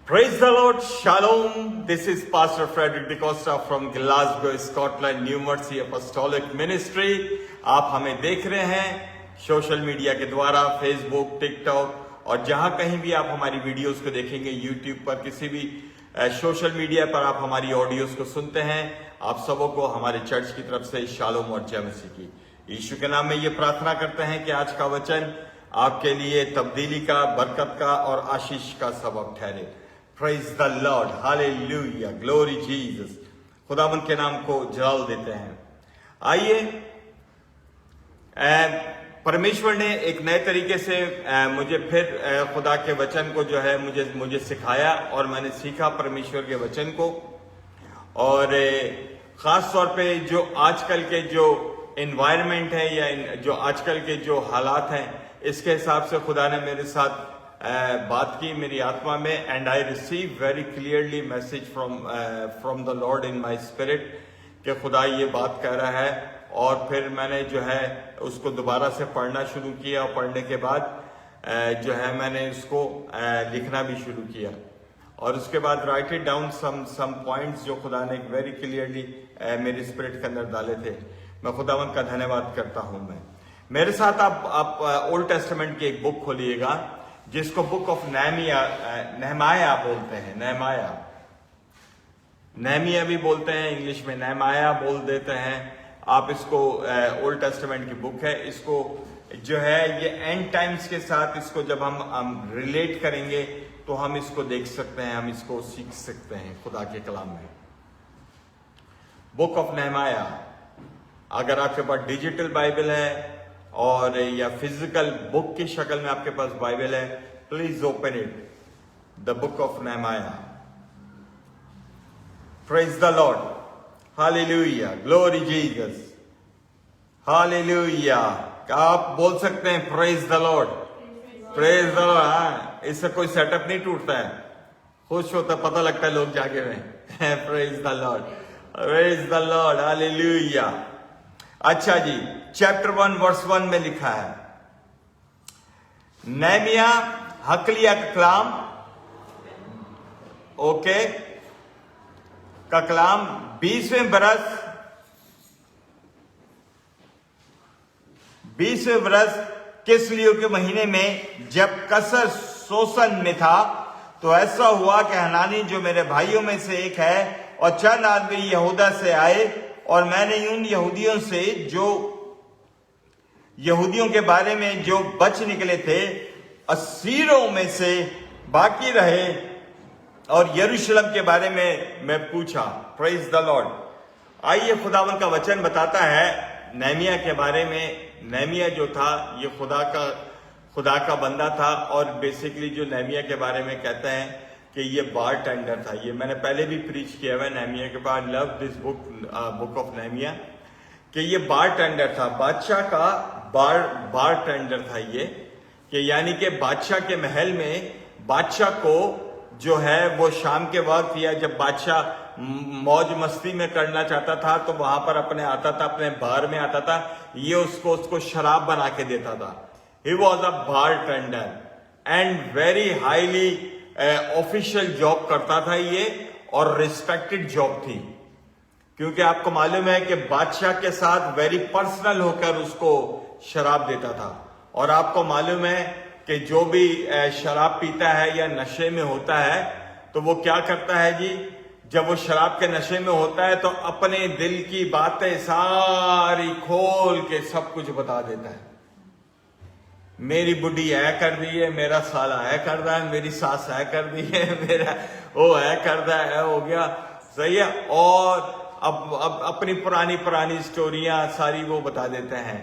Praise the Lord, Shalom. This is Pastor Frederick DeCosta from Glasgow, Scotland, New Mercy Apostolic Ministry. आप हमें देख रहे हैं social media के द्वारा, फेसबुक, टिकटॉक और जहां कहीं भी आप हमारी वीडियोस को देखेंगे, यूट्यूब पर, किसी भी सोशल मीडिया पर आप हमारी ऑडियोस को सुनते हैं। आप सबों को हमारे चर्च की तरफ से शालोम और जय मसीह की। यीशु के नाम में ये प्रार्थना करते हैं कि आज का वचन आपके लिए तब्दीली का, बरकत का और आशीष का सबब ठहरे। Praise the Lord, Hallelujah, Glory Jesus। खुदावन के नाम को जलाल देते हैं। आइए, परमेश्वर ने एक नए तरीके से मुझे फिर खुदा के वचन को जो है मुझे सिखाया और मैंने सीखा परमेश्वर के वचन को। और खास तौर पे जो आजकल के जो एनवायरनमेंट है या जो आजकल के जो हालात हैं, इसके हिसाब से खुदा ने मेरे साथ बात की मेरी आत्मा में। And I receive very clearly message from the Lord in my spirit कि खुदा ये बात कह रहा है। और फिर मैंने जो है उसको दोबारा से पढ़ना शुरू किया और पढ़ने के बाद जो है मैंने उसको लिखना भी शुरू किया और उसके बाद write it down some points जो खुदा ने वेरी क्लियरली मेरे स्पिरिट के अंदर डाले थे। मैं खुदावंत का धन्यवाद करता हूं। मेरे साथ आप ओल्ड टेस्टामेंट की एक बुक खोलिएगा जिसको बुक ऑफ नहमाया बोलते हैं। नहमिया भी बोलते हैं, इंग्लिश में नहमाया बोल देते हैं आप इसको। ओल्ड टेस्टामेंट की बुक है। इसको जो है ये एंड टाइम्स के साथ इसको जब हम रिलेट करेंगे तो हम इसको देख सकते हैं, हम इसको सीख सकते हैं खुदा के कलाम में। बुक ऑफ नहमाया, अगर आपके पास डिजिटल बाइबल है और या फिजिकल बुक की शक्ल में आपके पास बाइबल है, please open it, the book of नहमाया। Praise the Lord, hallelujah, glory Jesus, hallelujah. आप बोल सकते हैं praise the Lord, praise the Lord. हाँ, इससे कोई सेटअप नहीं टूटता है, खुश होता, पता लगता है लोग जागे हुए हैं। Praise the Lord, praise the Lord, hallelujah. अच्छा जी, चैप्टर 1 वर्स 1 में लिखा है, नहमिया हकलिया का कलाम, ओके, का कलाम 20वें बरस किस्लियो के महीने में जब कसर शोषण में था, तो ऐसा हुआ कि हनानी जो मेरे भाइयों में से एक है और चंद आदमी यहूदा से आए, और मैंने उन यहूदियों से जो यहूदियों के बारे में जो बच निकले थे, असीरों में से बाकी रहे, और यरूशलेम के बारे में मैं पूछा। Praise the Lord. आइए, खुदावन का वचन बताता है नहमिया के बारे में। नहमिया जो था ये खुदा का बंदा था, और बेसिकली जो नहमिया के बारे में कहते हैं कि ये बार टेंडर था। ये मैंने पहले भी प्रीच किया हुआ नहमिया के बाद, love this book of Nehemiah, कि ये बार टेंडर था, बादशाह का बार टेंडर था ये, कि यानी कि बादशाह के महल में बादशाह को जो है वो शाम के वक्त या जब बादशाह मौज मस्ती में करना चाहता था तो वहां पर अपने आता था, अपने बार में आता था, ये उसको शराब बना के देता था। ही was a bar tender and very highly official job करता था ये, और रिस्पेक्टेड जॉब थी, क्योंकि आपको मालूम है कि बादशाह के साथ वेरी पर्सनल होकर उसको शराब देता था। और आपको मालूम है कि जो भी शराब पीता है या नशे में होता है तो वो क्या करता है जी, जब वो शराब के नशे में होता है तो अपने दिल की बातें सारी खोल के सब कुछ बता देता है। मेरी बुढ़ी है कर दी है, मेरा साला है कर रहा है, मेरी सास है कर दी है, मेरा वो है कर रहा है, हो गया, सही है। और अब अपनी पुरानी स्टोरियां सारी वो बता देते हैं।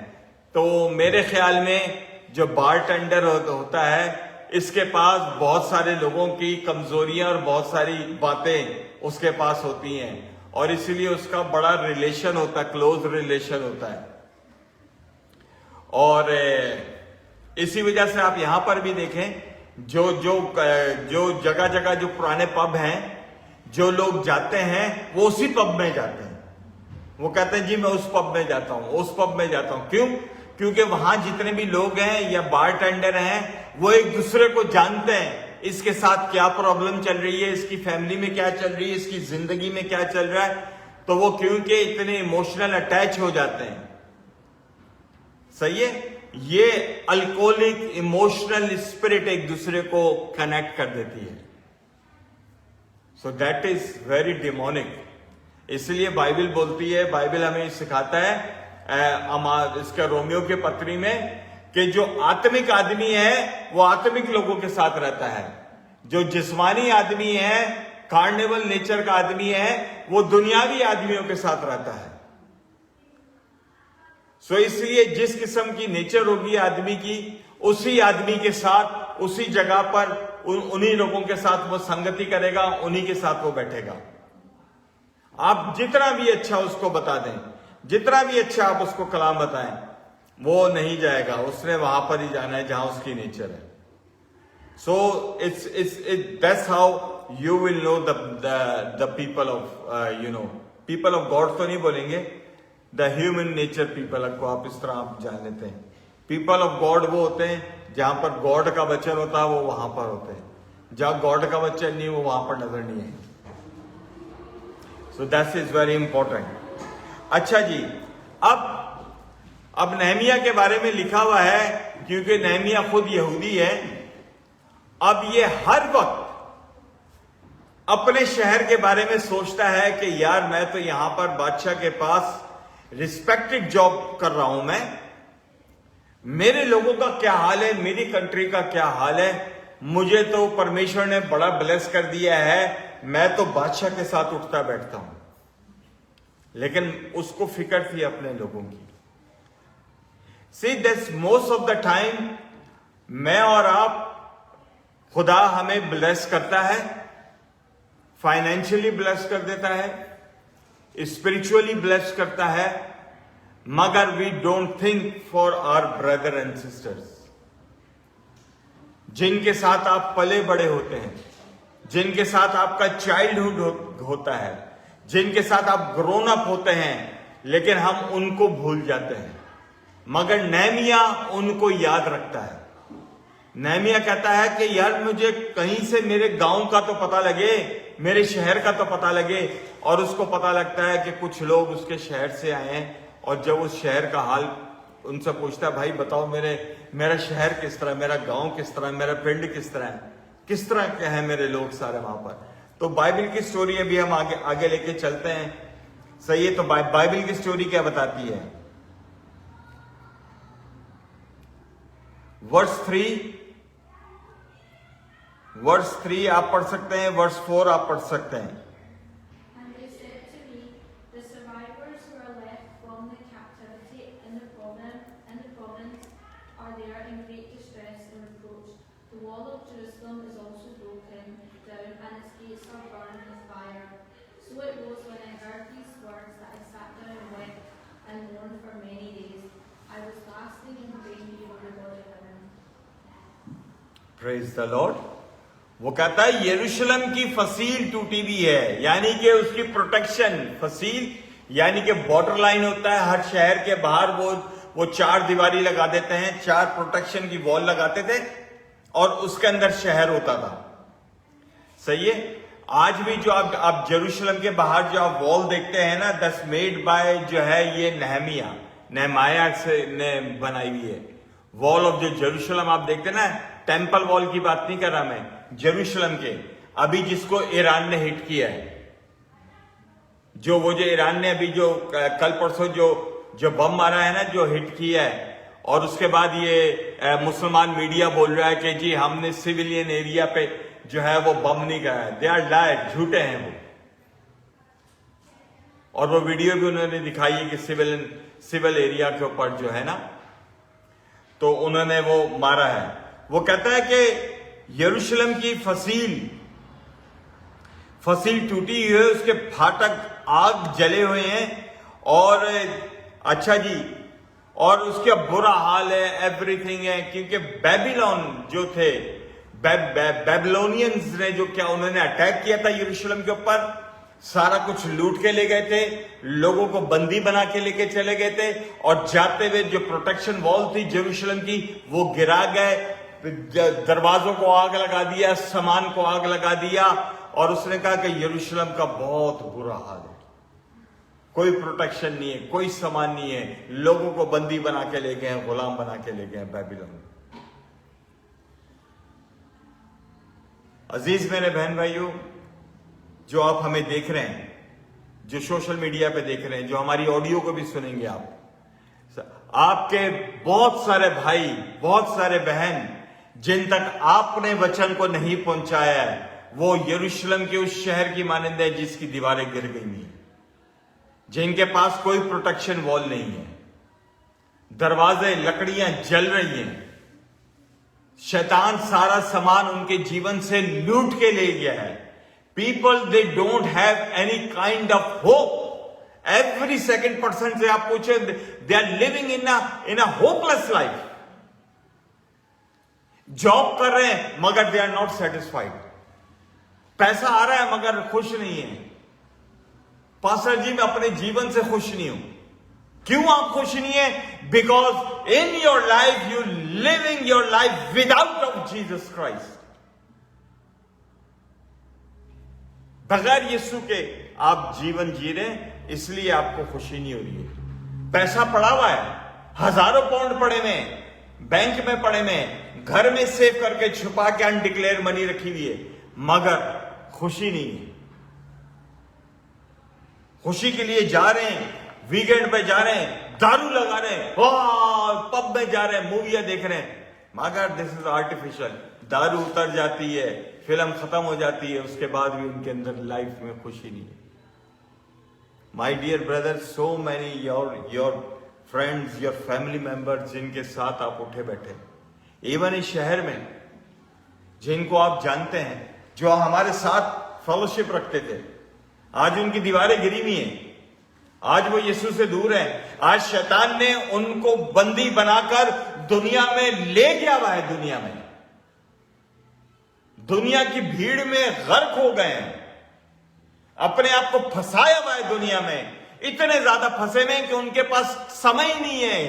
तो मेरे ख्याल में जो बार टेंडर होता है, इसके पास बहुत सारे लोगों की कमजोरियां और बहुत सारी बातें उसके पास होती हैं, और इसीलिए उसका बड़ा रिलेशन होता है, क्लोज रिलेशन होता है। और इसी वजह से आप यहां पर भी देखें, जो जगह जो पुराने पब हैं, जो लोग जाते हैं वो उसी पब में जाते हैं। वो कहते हैं जी मैं उस पब में जाता हूं, उस पब में जाता हूं। क्यों? क्योंकि वहां जितने भी लोग हैं या बार टेंडर हैं वो एक दूसरे को जानते हैं, इसके साथ क्या प्रॉब्लम चल रही है, इसकी फैमिली में क्या चल रही है, इसकी जिंदगी में क्या चल रहा है, तो वो क्योंकि इतने इमोशनल अटैच हो जाते हैं। सही है, ये अल्कोहलिक इमोशनल स्पिरिट एक दूसरे को कनेक्ट कर देती है। So that is very demonic. इसलिए बाइबल बोलती है, बाइबल हमें सिखाता है इसका रोमियो के पत्री में, कि जो आत्मिक आदमी है वो आत्मिक लोगों के साथ रहता है, जो जिस्मानी आदमी है, कार्निवल नेचर का आदमी है, वो दुनियावी आदमियों के साथ रहता है। सो इसलिए जिस किस्म की नेचर होगी आदमी की, उसी आदमी के साथ, उसी जगह पर, उन्हीं लोगों के साथ वो संगति करेगा, उन्हीं के साथ वो बैठेगा। आप जितना भी अच्छा उसको बता दें, जितना भी अच्छा आप उसको कलाम बताएं, वो नहीं जाएगा, उसने वहां पर ही जाना है जहां उसकी नेचर है। So that's how you will know the people of people of God तो नहीं बोलेंगे, द ह्यूमन नेचर पीपल को आप इस तरह आप जान लेते हैं। पीपल ऑफ गॉड वो होते हैं जहां पर गॉड का वचन होता है, वो वहां पर होते हैं। जहां गॉड का वचन नहीं, वो वहां पर नजर नहीं है। So that is very important. अच्छा जी, अब नहमिया के बारे में लिखा हुआ है, क्योंकि नहमिया खुद यहूदी है। अब ये हर वक्त अपने शहर के बारे में सोचता है कि यार मैं तो यहां पर बादशाह के पास रिस्पेक्टेड जॉब कर रहा हूं, मेरे लोगों का क्या हाल है, मेरी कंट्री का क्या हाल है, मुझे तो परमेश्वर ने बड़ा ब्लेस कर दिया है, मैं तो बादशाह के साथ उठता बैठता हूं। लेकिन उसको फिक्र थी अपने लोगों की। See that's most of the time मैं और आप, खुदा हमें ब्लेस करता है, फाइनेंशियली ब्लेस कर देता है, स्पिरिचुअली ब्लेस करता है, मगर we don't think for our brother and sisters, जिनके साथ आप पले बड़े होते हैं, जिनके साथ आपका चाइल्डहुड होता है, जिनके साथ आप ग्रोन अप होते हैं, लेकिन हम उनको भूल जाते हैं। मगर नहमिया उनको याद रखता है। नहमिया कहता है कि यार मुझे कहीं से मेरे गांव का तो पता लगे, मेरे शहर का तो पता लगे। और उसको पता लगता है कि कुछ लोग उसके शहर से आए हैं, और जब उस शहर का हाल उनसे पूछता है, भाई बताओ मेरा शहर किस तरह, मेरा गांव किस तरह, मेरा पिंड किस तरह है, किस तरह के हैं मेरे लोग सारे वहां पर। तो बाइबल की स्टोरी अभी हम आगे लेके चलते हैं। सही है, तो बाइबल की स्टोरी क्या बताती है? वर्स 3 आप पढ़ सकते हैं, वर्स 4 आप पढ़ सकते हैं। Praise the Lord. वो कहता है यरूशलेम की फसील टूटी हुई है, यानी कि उसकी प्रोटेक्शन, फसील यानी कि बॉर्डर लाइन होता है। हर शहर के बाहर वो 4 दीवारी लगा देते हैं, 4 प्रोटेक्शन की वॉल लगाते थे, और उसके अंदर शहर होता था। सही है, आज भी जो आप यरूशलेम के बाहर जो आप वॉल देखते हैं ना, दैट्स मेड बाय जो है ये नहमाया से ने बनाई हुई है। वॉल ऑफ जो यरूशलेम आप देखते हैं ना, टेम्पल वॉल की बात नहीं कर रहा मैं, यरूशलेम के, अभी जिसको ईरान ने हिट किया है, जो ईरान ने अभी जो कल परसों जो बम मारा है ना, जो हिट किया है, और उसके बाद ये मुसलमान मीडिया बोल रहा है कि जी हमने सिविलियन एरिया पे जो है वो बम नहीं कराया। दे आर लायर, झूठे हैं वो। और वो वीडियो भी उन्होंने दिखाई है कि सिविल एरिया के ऊपर जो है ना, तो उन्होंने वो मारा है। वो कहता है कि यरूशलेम की फसील टूटी हुई है, उसके फाटक आग जले हुए हैं, और अच्छा जी, और उसका बुरा हाल है, एवरीथिंग है, क्योंकि बेबीलोन जो थे, बेबीलोनियंस ने जो क्या उन्होंने अटैक किया था यरूशलेम के ऊपर, सारा कुछ लूट के ले गए थे, लोगों को बंदी बना के लेके चले गए थे, और जाते हुए जो प्रोटेक्शन वॉल थी यरूशलेम की वो गिरा गए, दरवाजों को आग लगा दिया, सामान को आग लगा दिया, और उसने कहा कि यरूशलेम का बहुत बुरा हाल है, कोई प्रोटेक्शन नहीं है, कोई सामान नहीं है, लोगों को बंदी बना के ले गए, गुलाम बना के ले गए बेबीलोन। अजीज मेरे बहन भाइयों, जो आप हमें देख रहे हैं, जो सोशल मीडिया पे देख रहे हैं, जो हमारी ऑडियो को भी सुनेंगे, आपके बहुत सारे भाई, बहुत सारे बहन जिन तक आपने वचन को नहीं पहुंचाया है, वो यरूशलेम के उस शहर की मानंद है जिसकी दीवारें गिर गई नहीं, जिनके पास कोई प्रोटेक्शन वॉल नहीं है, दरवाजे, लकड़ियां जल रही हैं, शैतान सारा सामान उनके जीवन से लूट के ले गया है। People they don't have any kind of hope. Every second person से आप पूछे, they are living in a hopeless life. Job कर रहे हैं मगर दे आर नॉट सेटिस्फाइड, पैसा आ रहा है मगर खुश नहीं है। पास्टर जी मैं अपने जीवन से खुश नहीं हूं। क्यों आप खुश नहीं है? Because in your life you living your life without of Jesus Christ. बगैर यीशु के आप जीवन जी रहे, इसलिए आपको खुशी नहीं हो रही है। पैसा पड़ा हुआ है, हजारों पाउंड पड़े हुए, बैंक में पड़े हुए, घर में सेव करके छुपा के अनडिक्लेयर मनी रखी हुई है, मगर खुशी नहीं है। खुशी के लिए जा रहे हैं, वीकेंड पे जा रहे हैं, दारू लगा रहे हैं, पब में जा रहे हैं, मूवियां देख रहे हैं, मगर दिस इज आर्टिफिशियल। दारू उतर जाती है, फिल्म खत्म हो जाती है, उसके बाद भी उनके अंदर लाइफ में खुशी नहीं है। My dear brother, so many your friends, your family members जिनके साथ आप उठे बैठे, इवन इस शहर में जिनको आप जानते हैं, जो हमारे साथ फेलोशिप रखते थे, आज उनकी दीवारें गिरी हुई हैं, आज वो यीशु से दूर हैं। आज शैतान ने उनको बंदी बनाकर दुनिया में ले गया हुआ है। दुनिया की भीड़ में गर्क हो गए हैं, अपने आप को फंसाया हुआ है दुनिया में। इतने ज्यादा फंसे में कि उनके पास समय ही नहीं है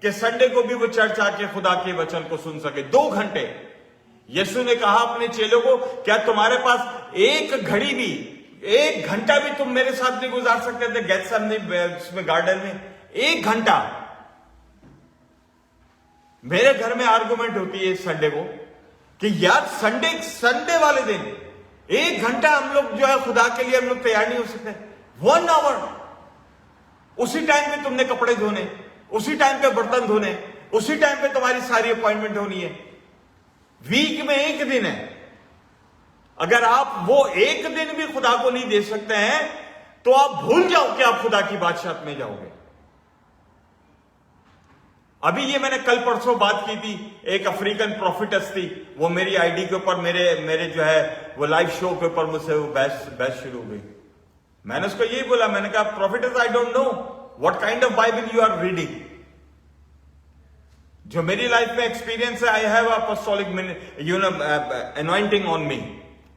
कि संडे को भी वो चर्च आके खुदा के वचन को सुन सके। 2 घंटे यीशु ने कहा अपने चेलों को, क्या तुम्हारे पास एक घड़ी भी, 1 घंटा भी तुम मेरे साथ नहीं गुजार सकते थे गेत्सेमनी गार्डन में? 1 घंटा। मेरे घर में आर्गुमेंट होती है संडे को कि यार संडे वाले दिन 1 घंटा हम लोग जो है खुदा के लिए हम लोग तैयार नहीं हो सकते। 1 आवर, उसी टाइम पे तुमने कपड़े धोने, उसी टाइम पे बर्तन धोने, उसी टाइम पे तुम्हारी सारी अपॉइंटमेंट होनी है। वीक में 1 दिन है। अगर आप वो 1 दिन भी खुदा को नहीं दे सकते हैं तो आप भूल जाओ कि आप खुदा की बादशाहत में जाओगे। अभी ये मैंने कल परसों बात की थी, एक अफ्रीकन प्रॉफिटस थी, वो मेरी आईडी के ऊपर मेरे जो है वो लाइव शो के ऊपर मुझसे वो बहस शुरू हो गई। मैंने उसको यही बोला, मैंने कहा prophets I don't know what kind of Bible you are reading. जो मेरी लाइफ में एक्सपीरियंस है, I have apostolic anointing on me,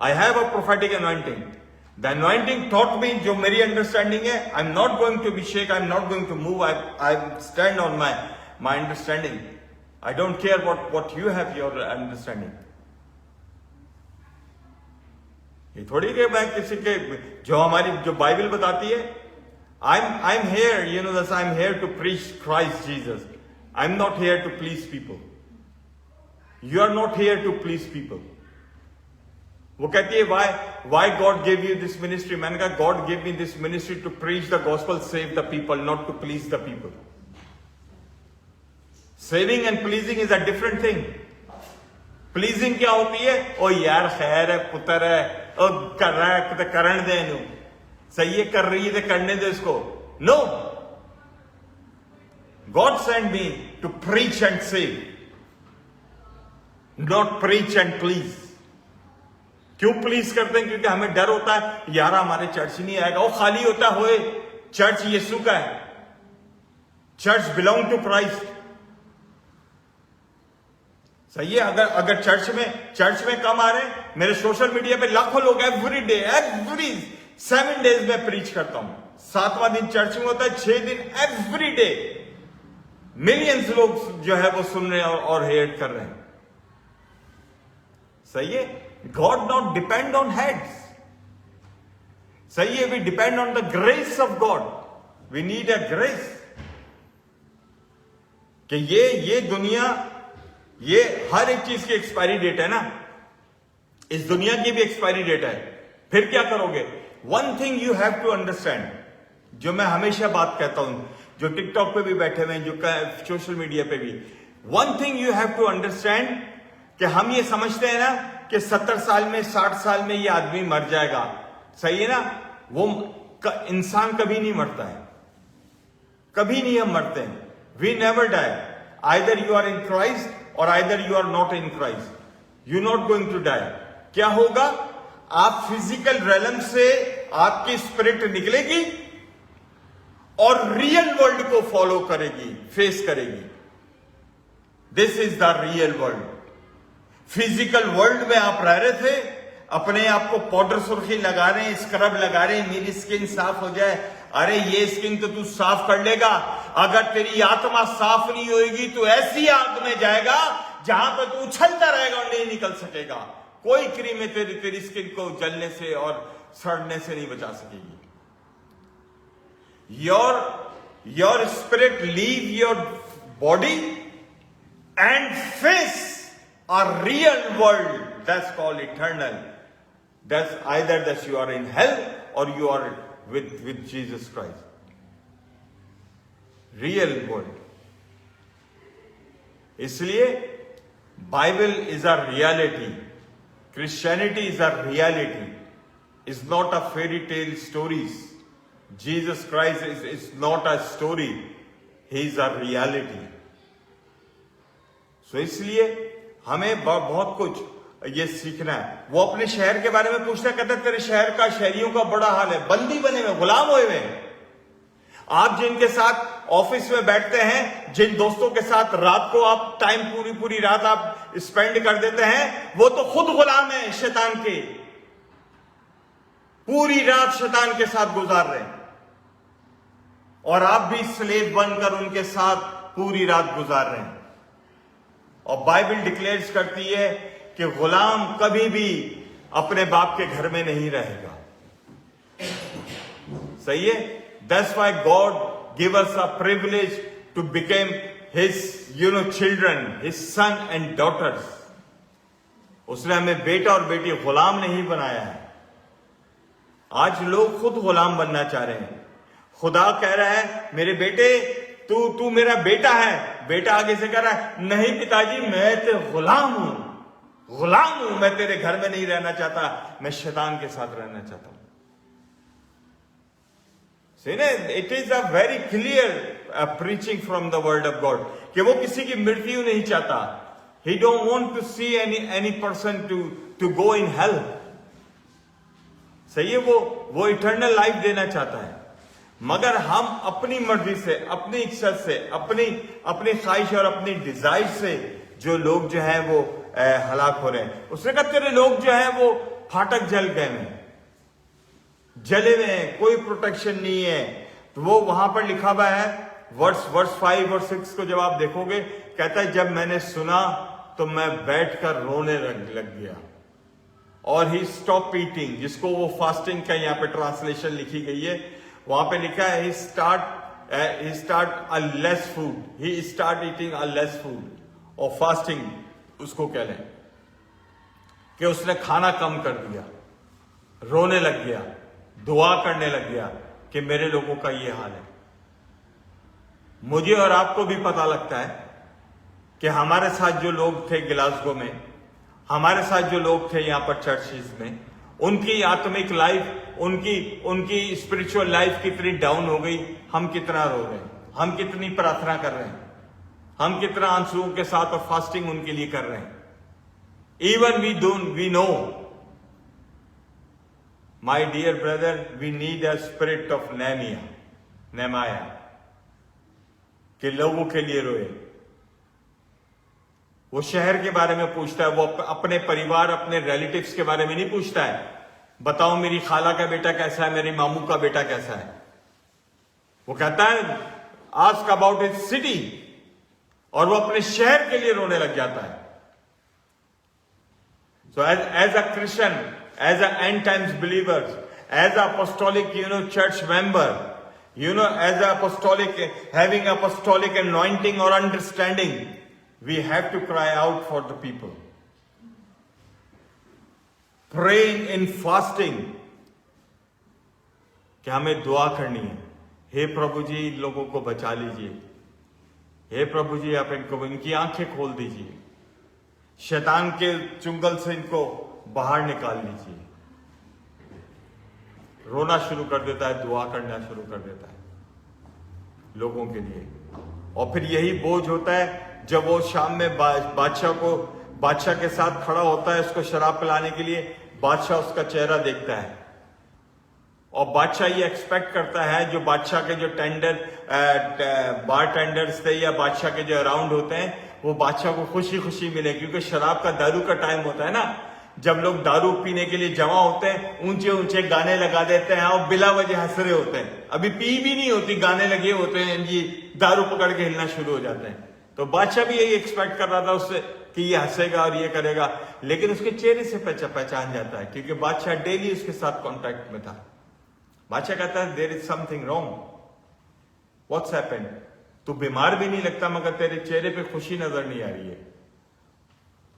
I have a prophetic anointing. The anointing taught me, जो मेरी अंडरस्टैंडिंग है, I am not going to be shake, I am not going to move, I stand on my understanding. I don't care what you have your understanding. ये थोड़ी कि मैं किसी के, जो हमारी जो बाइबल बताती है, I'm here, you know this, I'm here to preach Christ Jesus. I'm not here to please people. You are not here to please people. वो कहती है why God gave you this ministry? मैंने कहा God gave me this ministry to preach the gospel, save the people, not to please the people. Saving and pleasing is a different thing. Pleasing क्या होती है? ओ यार खैर है, पुत्र है, ओ कर रहा है तो करण दे, नु सही है, कर रही है तो करने दे इसको। No, God send me to preach and save, not preach and please. क्यों प्लीज करते हैं? क्योंकि हमें डर होता है यार हमारे चर्च नहीं आएगा। वो खाली होता होए, चर्च यीशु का है, चर्च बिलोंग टू क्राइस्ट। सही है। अगर चर्च में कम आ रहे हैं, मेरे सोशल मीडिया पे लाखों लोग एवरी 7 डेज में प्रीच करता हूं। 7वां दिन चर्च में होता है, 6 दिन एवरी डे मिलियंस लोग जो है वो सुन रहे हैं और हेयर कर रहे हैं। सही है, God not depend on heads, सही है, we depend on the grace of God, we need a grace. कि ये दुनिया, ये हर एक चीज की एक्सपायरी डेट है ना, इस दुनिया की भी एक्सपायरी डेट है, फिर क्या करोगे? One thing you have to understand, जो मैं हमेशा बात कहता हूं, जो टिकटॉक पे भी बैठे हुए हैं, जो सोशल मीडिया पे भी, one thing you have to understand, कि हम ये समझते हैं ना कि 70 साल में 60 साल में ये आदमी मर जाएगा, सही है ना, वो इंसान कभी नहीं मरता है, कभी नहीं हम मरते हैं, we never die, either you are in Christ और either you are not in Christ, you not going to die. क्या होगा? आप फिजिकल रेलम से आपकी स्पिरिट निकलेगी और रियल वर्ल्ड को फॉलो करेगी, फेस करेगी। This is the real world. Physical world में आप रह रहे थे, अपने आप को पाउडर सुर्खी लगा रहे हैं, स्क्रब लगा रहे हैं, मेरी स्किन साफ हो जाए, अरे ये स्किन तो तू साफ कर लेगा, अगर तेरी आत्मा साफ नहीं होगी तो ऐसी आग में जाएगा जहां पर तू उछलता रहेगा और नहीं निकल सकेगा। कोई क्रीम में तेरी स्किन को जलने से और सड़ने से नहीं बचा सकेगी। Your spirit leave your body and face a real world that's called eternal. That's either that you are in hell or you are with Jesus Christ. Real world. इसलिए Bible is a reality. Christianity is a reality. It's not a fairy tale stories. Jesus Christ is not a story. He is a reality. So इसलिए हमें बहुत कुछ ये सीखना है। वो अपने शहर के बारे में पूछना, कहता है तेरे शहर का, शहरियों का बड़ा हाल है, बंदी बने हुए, गुलाम हुए हुए। आप जिनके साथ ऑफिस में बैठते हैं, जिन दोस्तों के साथ रात को आप टाइम पूरी रात आप स्पेंड कर देते हैं, वो तो खुद गुलाम है शैतान के, पूरी रात शैतान के साथ गुजार रहे हैं, और आप भी स्लेव बनकर उनके साथ पूरी रात गुजार रहे हैं। और बाइबल डिक्लेयर्स करती है कि गुलाम कभी भी अपने बाप के घर में नहीं रहेगा, सही है। That's why God give us a privilege to become his children, his son and daughters. उसने हमें बेटा और बेटी गुलाम नहीं बनाया है। आज लोग खुद गुलाम बनना चाह रहे हैं। खुदा कह रहा है मेरे बेटे तू मेरा बेटा है, बेटा आगे से कह रहा है नहीं पिताजी मैं तो गुलाम हूं, मैं तेरे घर में नहीं रहना चाहता, मैं शैतान के साथ रहना चाहता हूं। It is a very clear preaching from the word of God कि वो किसी की मृत्यु नहीं चाहता। He don't want to see any person to go in hell, सही है। वो इटर्नल लाइफ देना चाहता है, मगर हम अपनी मर्जी से, अपनी इच्छा से, अपनी ख्वाहिश और अपनी डिजायर से जो लोग जो है वो हलाक हो रहे हैं। उसने कहा तेरे लोग जो है वो फाटक जल गए हैं, जले हुए हैं, कोई प्रोटेक्शन नहीं है। तो वो वहां पर लिखा हुआ है वर्स 5 और 6 को जब आप देखोगे, कहता है जब मैंने सुना तो मैं बैठकर रोने लग गया। और ही स्टॉप ईटिंग, जिसको वो फास्टिंग का यहाँ पे ट्रांसलेशन लिखी गई है, वहां पे लिखा है he start a less food, he start eating a less food. और फास्टिंग उसको कह लें कि उसने खाना कम कर दिया, रोने लग गया, दुआ करने लग गया कि मेरे लोगों का ये हाल है। मुझे और आपको भी पता लगता है कि हमारे साथ जो लोग थे गिलासगो में, हमारे साथ जो लोग थे यहां पर चर्चेस में, उनकी आत्मिक लाइफ, उनकी स्पिरिचुअल लाइफ कितनी डाउन हो गई, हम कितना रो रहे हैं, हम कितनी प्रार्थना कर रहे हैं, हम कितना आंसुओं के साथ और फास्टिंग उनके लिए कर रहे हैं। Even we know my dear brother, we need a spirit of Nehemiah कि लोगों के लिए रोए। वो शहर के बारे में पूछता है, वो अपने परिवार, अपने रिलेटिव्स के बारे में नहीं पूछता है, बताओ मेरी खाला का बेटा कैसा है, मेरी मामू का बेटा कैसा है। वो कहता है आस्क अबाउट हिज सिटी, और वो अपने शहर के लिए रोने लग जाता है। So as a Christian, as a end times believers, as a apostolic, church member, as a apostolic, having apostolic anointing or understanding, we have to cry out for the people. Praying in fasting, कि हमें दुआ करनी है, हे प्रभु जी इन लोगों को बचा लीजिए, हे प्रभु जी आप इनकी आंखें खोल दीजिए, शैतान के चुंगल से इनको बाहर निकाल लीजिए। रोना शुरू कर देता है, दुआ करना शुरू कर देता है लोगों के लिए। और फिर यही बोझ होता है जब वो शाम में बादशाह के साथ खड़ा होता है उसको शराब पिलाने के लिए। बादशाह उसका चेहरा देखता है और बादशाह ये एक्सपेक्ट करता है, जो बादशाह के जो बार टेंडर्स थे या बादशाह के जो अराउंड होते हैं, वो बादशाह को खुशी खुशी मिले, क्योंकि शराब का दारू का टाइम होता है ना, जब लोग दारू पीने के लिए जमा होते हैं, ऊंचे ऊंचे गाने लगा देते हैं और बिला वजह हंस रहे होते हैं। अभी पी भी नहीं होती, गाने लगे होते हैं जी, दारू पकड़ के हिलना शुरू हो जाते हैं। तो बादशाह भी यही एक्सपेक्ट कर रहा था उससे कि ये हंसेगा और ये करेगा, लेकिन उसके चेहरे से पहचान जाता है, क्योंकि बादशाह डेली उसके साथ कॉन्टैक्ट में था। बादशाह कहता है there is something wrong, what's happened? तू बीमार भी नहीं लगता मगर तेरे चेहरे पे खुशी नजर नहीं आ रही है।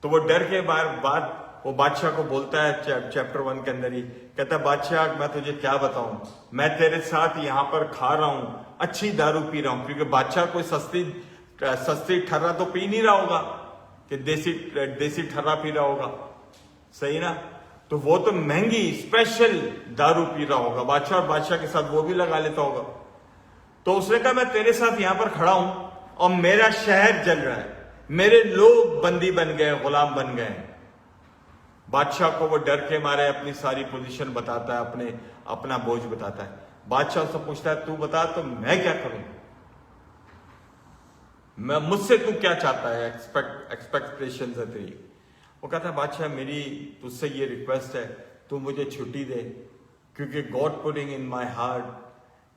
तो वो डर के बाद वो बादशाह को बोलता है चैप्टर 1 के अंदर ही, कहता है बादशाह मैं तुझे क्या बताऊं, मैं तेरे साथ यहां पर खा रहा हूं, अच्छी दारू पी रहा हूं, क्योंकि बादशाह कोई सस्ती ठर्रा तो पी नहीं रहा होगा कि देसी ठर्रा पी रहा होगा, सही ना? तो वो तो महंगी स्पेशल दारू पी रहा होगा बादशाह, और बादशाह के साथ वो भी लगा लेता होगा। तो उसने कहा मैं तेरे साथ यहां पर खड़ा हूं और मेरा शहर जल रहा है, मेरे लोग बंदी बन गए, गुलाम बन गए। बादशाह को वो डर के मारे अपनी सारी पोजीशन बताता है, अपना बोझ बताता है। बादशाह से पूछता है तू बता तो मैं क्या करूं, मुझसे तू क्या चाहता है, एक्सपेक्टेशन है तेरी। वो कहता है बादशाह मेरी तुझसे ये रिक्वेस्ट है, तू मुझे छुट्टी दे, क्योंकि God putting in my heart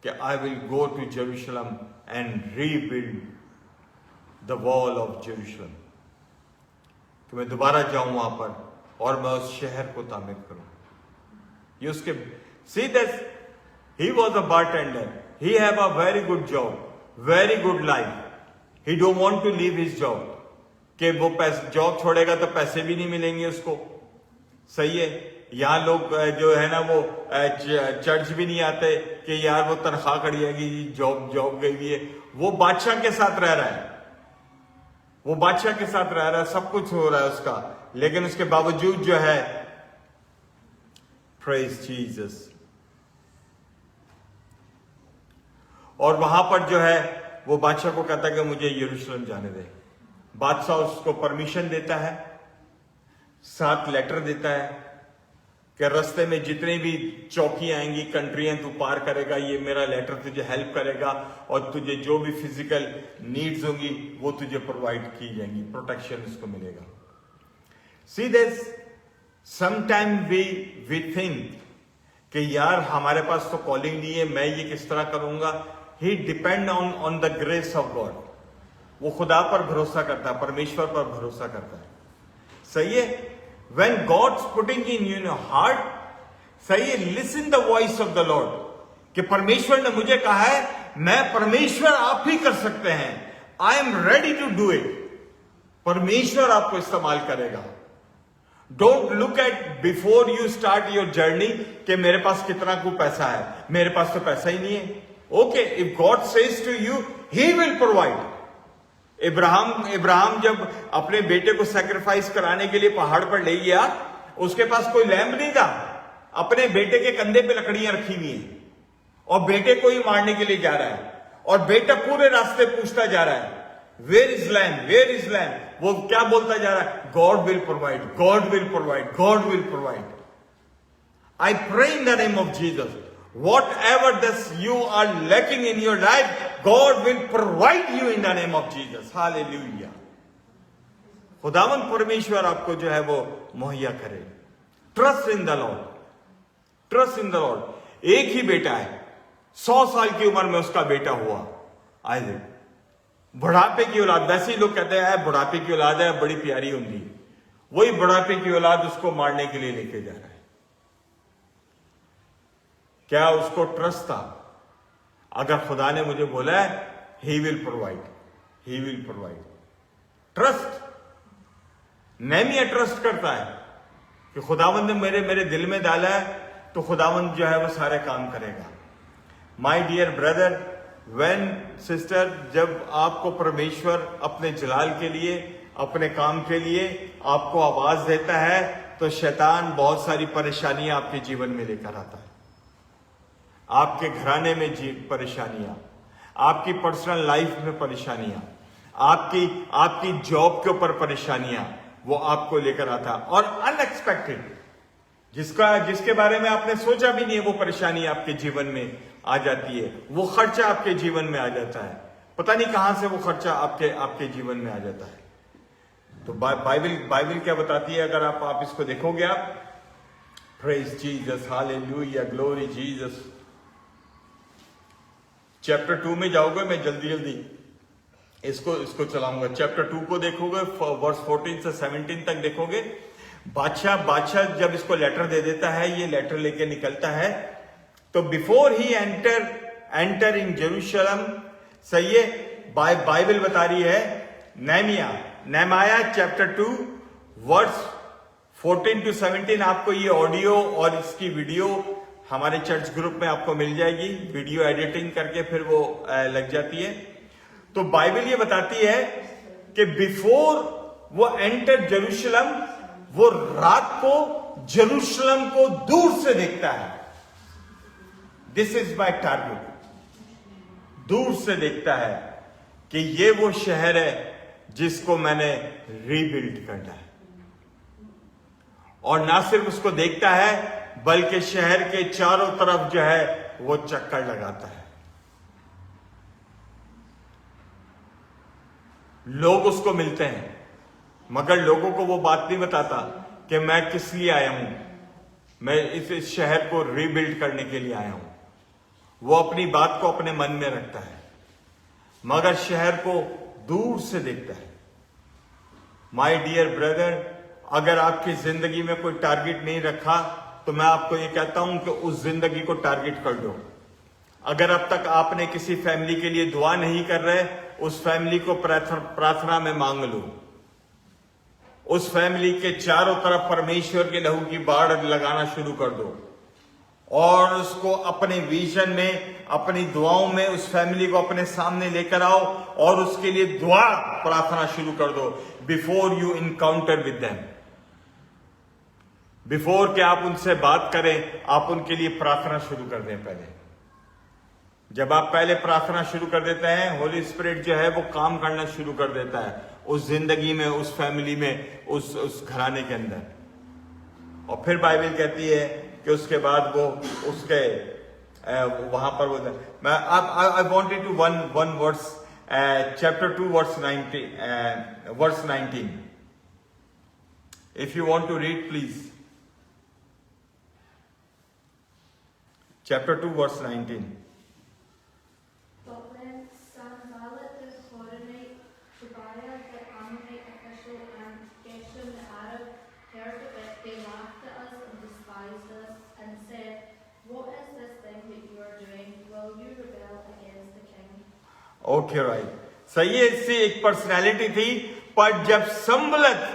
कि I will go to Jerusalem and rebuild the wall of Jerusalem, कि मैं दोबारा जाऊं वहां पर और मैं उस शहर को तामीर करूं। ये उसके see this, he was a bartender, he have a very good job, very good life, he don't want to leave his job, कि वो जॉब छोड़ेगा तो पैसे भी नहीं मिलेंगे उसको, सही है। यहां लोग जो है ना वो चर्च भी नहीं आते कि यार वो तनख्वाह कट जाएगी, जॉब गई हुई है। वो बादशाह के साथ रह रहा है, वो बादशाह के साथ रह रहा है, सब कुछ हो रहा है उसका, लेकिन उसके बावजूद जो है, प्रेज जीसस, और वहां पर जो है वो बादशाह को कहता है कि मुझे यरूशलेम जाने दे। बादशाह उसको परमिशन देता है, 7 लेटर देता है कि रास्ते में जितने भी चौकी आएंगी, कंट्रियां तू पार करेगा, ये मेरा लेटर तुझे हेल्प करेगा और तुझे जो भी फिजिकल नीड्स होंगी वो तुझे प्रोवाइड की जाएंगी, प्रोटेक्शन उसको मिलेगा। See this, sometime we think कि यार हमारे पास तो कॉलिंग नहीं है, मैं ये किस तरह करूंगा। He depend on the grace of God, वो खुदा पर भरोसा करता है, परमेश्वर पर भरोसा करता है, सही है। When God's putting in your heart, सही है, listen the voice of the Lord, कि परमेश्वर ने मुझे कहा है, मैं परमेश्वर आप ही कर सकते हैं, I am ready to do it, परमेश्वर आपको इस्तेमाल करेगा। Don't look at before you start your journey कि मेरे पास कितना को पैसा है, मेरे पास तो पैसा ही नहीं है। Okay, if God says to you, He will provide. Ibrahim जब अपने बेटे को सैक्रिफाइस कराने के लिए पहाड़ पर ले गया, उसके पास कोई लैम्प नहीं था, अपने बेटे के कंधे पे लकड़ियां रखी हुई हैं और बेटे को ही मारने के लिए जा रहा है, और बेटा पूरे रास्ते पूछता जा रहा है where is lamp, where is lamp. वो क्या बोलता जा रहा है, God will provide, God will provide, God will provide. I pray in the name of Jesus, whatever this you are lacking in your life, God will provide you in the name of Jesus. Hallelujah. खुदावन परमेश्वर आपको जो है वो मुहैया करे। Trust in the Lord, trust in the Lord. एक ही बेटा है, 100 साल की उम्र में उसका बेटा हुआ आइज़ैक। बुढ़ापे की औलाद, वैसे ही लोग कहते हैं बुढ़ापे की औलाद है बड़ी प्यारी होंगी, वही बुढ़ापे की औलाद उसको मारने के लिए लेके जा रहा है। क्या उसको ट्रस्ट था? अगर खुदा ने मुझे बोला है he will provide, he will provide. Trust, Nehemiah trust करता है कि खुदावंद ने मेरे दिल में डाला है तो खुदावंद जो है वो सारे काम करेगा। My dear brother, when sister, जब आपको परमेश्वर अपने जलाल के लिए, अपने काम के लिए आपको आवाज देता है तो शैतान बहुत सारी परेशानियां आपके जीवन में लेकर आता है। आपके घराने में परेशानियां, आपकी पर्सनल लाइफ में परेशानियां, आपकी जॉब के ऊपर परेशानियां वो आपको लेकर आता है। और अनएक्सपेक्टेड, जिसके बारे में आपने सोचा भी नहीं है, वो परेशानी आपके जीवन में आ जाती है। वो खर्चा आपके जीवन में आ जाता है, पता नहीं कहां से वो खर्चा आपके जीवन में आ जाता है। तो बाइबल क्या बताती है? अगर आप इसको देखोगे, आप praise Jesus, hallelujah, glory Jesus, chapter 2 में जाओगे, मैं जल्दी इसको चलाऊंगा। चैप्टर 2 को देखोगे, वर्स 14 से 17 तक देखोगे। बादशाह जब इसको लेटर दे देता है, ये लेटर लेके निकलता है, तो before he enter in Jerusalem, सही है, बाइबल बता रही है, नेहमाया चैप्टर 2 वर्स 14 to 17। आपको ये ऑडियो और इसकी वीडियो हमारे चर्च ग्रुप में आपको मिल जाएगी, वीडियो एडिटिंग करके फिर वो लग जाती है। तो बाइबल ये बताती है कि बिफोर वो एंटर जेरूशलम, वो रात को जेरूशलम को दूर से देखता है। दिस इज माय टारगेट, दूर से देखता है कि ये वो शहर है जिसको मैंने रीबिल्ड करना है। और ना सिर्फ उसको देखता है, बल्कि शहर के चारों तरफ जो है वो चक्कर लगाता है। लोग उसको मिलते हैं, मगर लोगों को वो बात नहीं बताता कि मैं किस लिए आया हूं, मैं इस शहर को रीबिल्ड करने के लिए आया हूं। वो अपनी बात को अपने मन में रखता है, मगर शहर को दूर से देखता है। माय डियर ब्रदर, अगर आपकी जिंदगी में कोई टारगेट नहीं रखा तो मैं आपको ये कहता हूं कि उस जिंदगी को टारगेट कर दो। अगर अब तक आपने किसी फैमिली के लिए दुआ नहीं कर रहे, उस फैमिली को प्रार्थना में मांग लो। उस फैमिली के चारों तरफ परमेश्वर के लहू की बाढ़ लगाना शुरू कर दो और उसको अपने विजन में, अपनी दुआओं में उस फैमिली को अपने सामने लेकर आओ और उसके लिए दुआ प्रार्थना शुरू कर दो। Before you encounter with them, before के आप उनसे बात करें, आप उनके लिए प्रार्थना शुरू कर दें। पहले जब आप पहले प्रार्थना शुरू कर देते हैं, होली स्पिरिट जो है वो काम करना शुरू कर देता है उस जिंदगी में, उस फैमिली में, उस घराने के अंदर। और फिर बाइबल कहती है कि उसके बाद वो उसके वहां पर वो, मैं I wanted to one verse, chapter 2 verse 19, if you want to read please. Chapter 2 verse 19. But when Sanballat the Horonite, Tobiah the Ammonite official, and Geshem the Arab heard of it, they laughed at us and despised us, and said, "What is this thing that you are doing? Will you rebel against the king?" Okay, right. सही है, इससे एक personality थी, पर जब संबलत,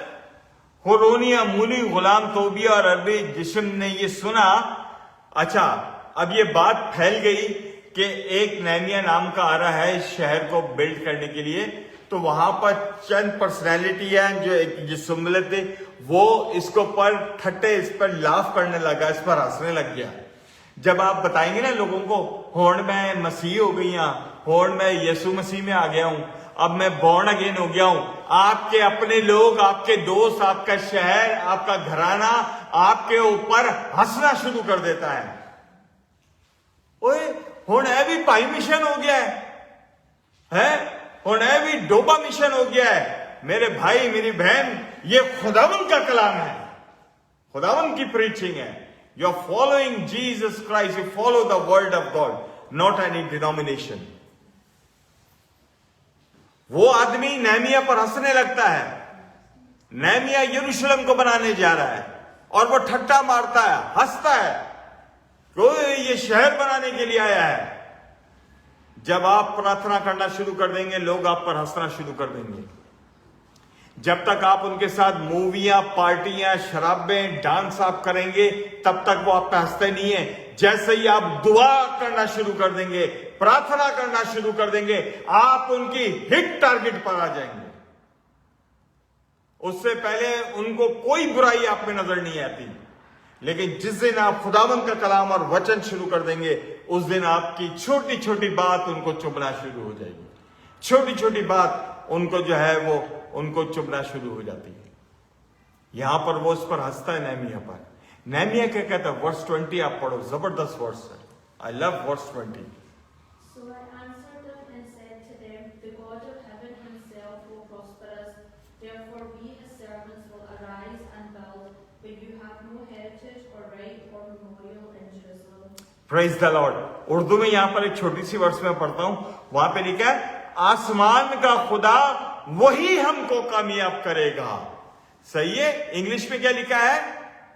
होरोनिया, मूली, गुलाम तोबिया और अरबी जिस्म ने ये सुना, अच्छा अब ये बात फैल गई कि एक नेहमिया नाम का आ रहा है इस शहर को बिल्ड करने के लिए। तो वहां पर चंद पर्सनैलिटी है जो सुम्बलत थे, वो इसको पर ठट्टे, इस पर लाफ करने लगा, इस पर हंसने लग गया। जब आप बताएंगे ना लोगों को, होड़ मैं मसीह हो गई हूं, होड़ मैं यीशु मसीह में आ गया हूं, अब मैं बॉर्न अगेन हो गया हूं, आपके अपने लोग, आपके दोस्त, आपका शहर, आपका घराना आपके ऊपर हंसना शुरू कर देता है। ओए हुण है भी भाई मिशन हो गया है, हुण है भी डोबा मिशन हो गया है। मेरे भाई मेरी बहन, ये खुदावन का कलाम है, खुदावन की प्रीचिंग है। You are following Jesus Christ, you follow the word of God, not any denomination. वो आदमी नेहमिया पर हंसने लगता है, नेहमिया यरूशलेम को बनाने जा रहा है और वो ठट्टा मारता है, हंसता है, कोई ये शहर बनाने के लिए आया है। जब आप प्रार्थना करना शुरू कर देंगे, लोग आप पर हंसना शुरू कर देंगे। जब तक आप उनके साथ मूवियां, पार्टियां, शराबें, डांस आप करेंगे, तब तक वो आप पे हंसते नहीं है। जैसे ही आप दुआ करना शुरू कर देंगे, प्रार्थना करना शुरू कर देंगे, आप उनकी हिट टारगेट पर आ जाएंगे। उससे पहले उनको कोई बुराई आप में नजर नहीं आती, लेकिन जिस दिन आप खुदावंद का कलाम और वचन शुरू कर देंगे, उस दिन आपकी छोटी छोटी बात उनको चुभना शुरू हो जाएगी। छोटी छोटी बात उनको जो है वो उनको चुभना शुरू हो जाती है। यहां पर वो उस पर हंसता है, नेहमिया पर। नेहमिया क्या कहता है? वर्स 20 आप पढ़ो, जबरदस्त वर्स है। I love verse 20। So I answered them and said to them, The God of heaven himself will prosper us. Therefore we his servants will arise and build, but you have no heritage or right or memorial in Jerusalem. Praise the Lord। Urdu में यहां पर एक छोटी सी verse में पढ़ता हूं, वहां पे लिखा है, आसमान का खुदा वही हमको कामयाब करेगा। सही है? इंग्लिश में क्या लिखा है?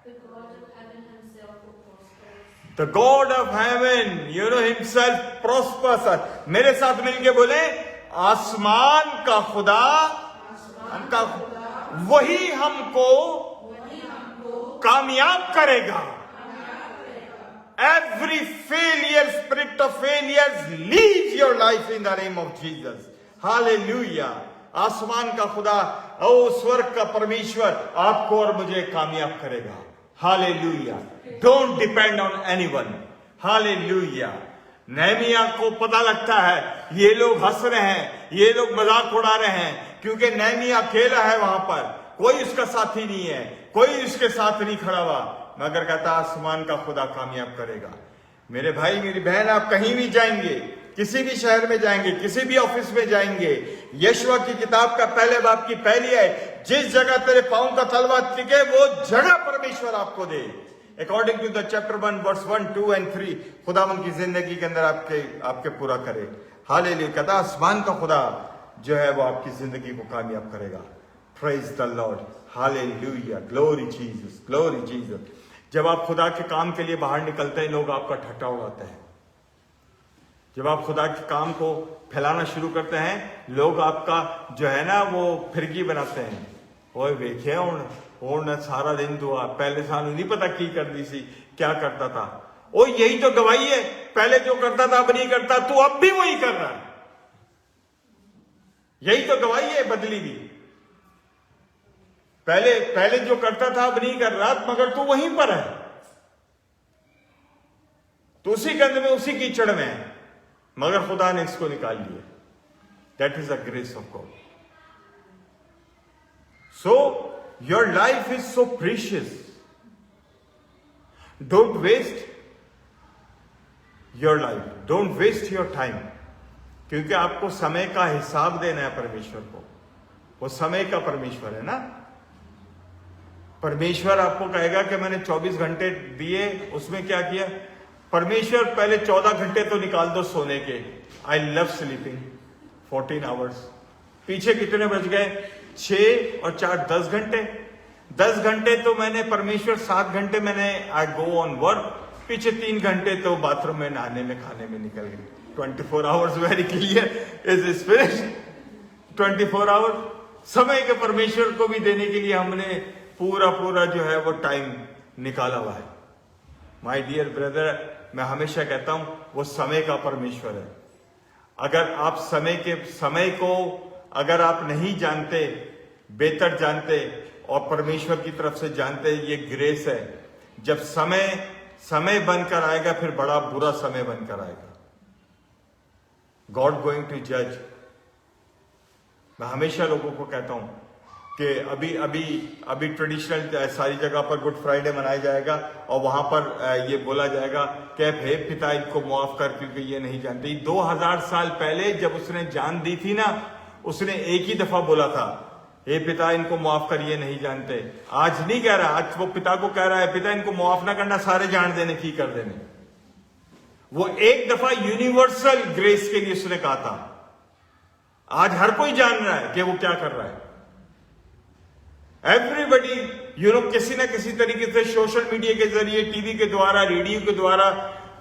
The God of heaven himself will prosper us. The God of heaven, himself prospers us। मेरे साथ मिलके बोले, आसमान का खुदा वही हमको कामयाब करेगा। Every failure, spirit of failures, leave your life in the name of Jesus. Hallelujah। आसमान का खुदा, ओ स्वर्ग का परमेश्वर आपको और मुझे कामयाब करेगा। Hallelujah. Don't depend on anyone. Hallelujah. Nehemiah को पता लगता है ये लोग हंस रहे हैं, ये लोग मजाक उड़ा रहे हैं, क्योंकि नेहमिया अकेला है वहां पर, कोई उसका साथी नहीं है, कोई उसके साथ नहीं खड़ा हुआ, मगर कहता आसमान का खुदा कामयाब करेगा। मेरे भाई मेरी बहन, आप कहीं भी जाएंगे, किसी भी शहर में जाएंगे, किसी भी ऑफिस में जाएंगे, यशवा की किताब का पहले बाब की पहली है, जिस जगह तेरे पांव का तलवा टिके वो जगह परमेश्वर आपको दे। According to the chapter 1 verse 1, 2 and 3 खुदावन की जिंदगी के अंदर आपके पूरा करे। हालेलुया। कहता आसमान का खुदा जो है वो आपकी जिंदगी को कामयाब करेगा। Praise the Lord. Hallelujah. Glory Jesus, glory Jesus. जब आप खुदा के काम के लिए बाहर निकलते हैं, लोग आपका ठट्टा उड़ाते हैं। जब आप खुदा के काम को फैलाना शुरू करते हैं, लोग आपका जो है ना वो फिरकी बनाते हैं। ओए वेखे हुण सारा दिन दुआ, पहले सानू नहीं पता की कर दी सी, क्या करता था। ओ यही तो गवाही है, पहले जो करता था अब नहीं करता, तू अब भी वही कर रहा है। यही तो गवाही है बदली भी। पहले जो करता था अब नहीं कर रहा, मगर तू वहीं पर है, तो उसी गंद में, उसी कीचड़ में है, मगर खुदा ने इसको निकाल लिया। That is the grace of God. So your life is so precious. Don't waste your life, don't waste your time, क्योंकि आपको समय का हिसाब देना है परमेश्वर को। वो समय का परमेश्वर है ना। परमेश्वर आपको कहेगा कि मैंने 24 घंटे दिए, उसमें क्या किया? परमेश्वर पहले 14 घंटे तो निकाल दो सोने के। I love sleeping 14 hours. पीछे कितने बज गए? 6 और 4 10 घंटे। 10 घंटे तो मैंने परमेश्वर, 7 घंटे मैंने आई गो ऑन वर्क, पीछे 3 घंटे तो बाथरूम में, नहाने में, खाने में निकल गए। 24 hours very clear is spirit. 24 hours समय के परमेश्वर को भी देने के लिए हमने पूरा जो है वो टाइम निकाला हुआ है। माय डियर ब्रदर, मैं हमेशा कहता हूं वो समय का परमेश्वर है। अगर आप समय को अगर आप नहीं जानते, बेहतर जानते और परमेश्वर की तरफ से जानते, ये ग्रेस है। जब समय बनकर आएगा, फिर बड़ा बुरा समय बनकर आएगा। गॉड गोइंग टू जज। मैं हमेशा लोगों को कहता हूं कि अभी ट्रेडिशनल सारी जगह पर गुड फ्राइडे मनाया जाएगा और वहां पर ये बोला जाएगा कि हे पिता इनको माफ कर, क्योंकि ये नहीं जानते। 2000 साल पहले जब उसने जान दी थी ना, उसने एक ही दफा बोला था, हे पिता इनको माफ कर, ये नहीं जानते। आज नहीं कह रहा, आज वो पिता को कह रहा है, पिता इनको माफ ना करना, सारे जान देने की कर देने। वो एक दफा यूनिवर्सल ग्रेस के लिए उसने कहा था। आज हर कोई जान रहा है कि वो क्या कर रहा है। एवरीबडी किसी ना किसी तरीके से सोशल मीडिया के जरिए, टीवी के द्वारा, रेडियो के द्वारा,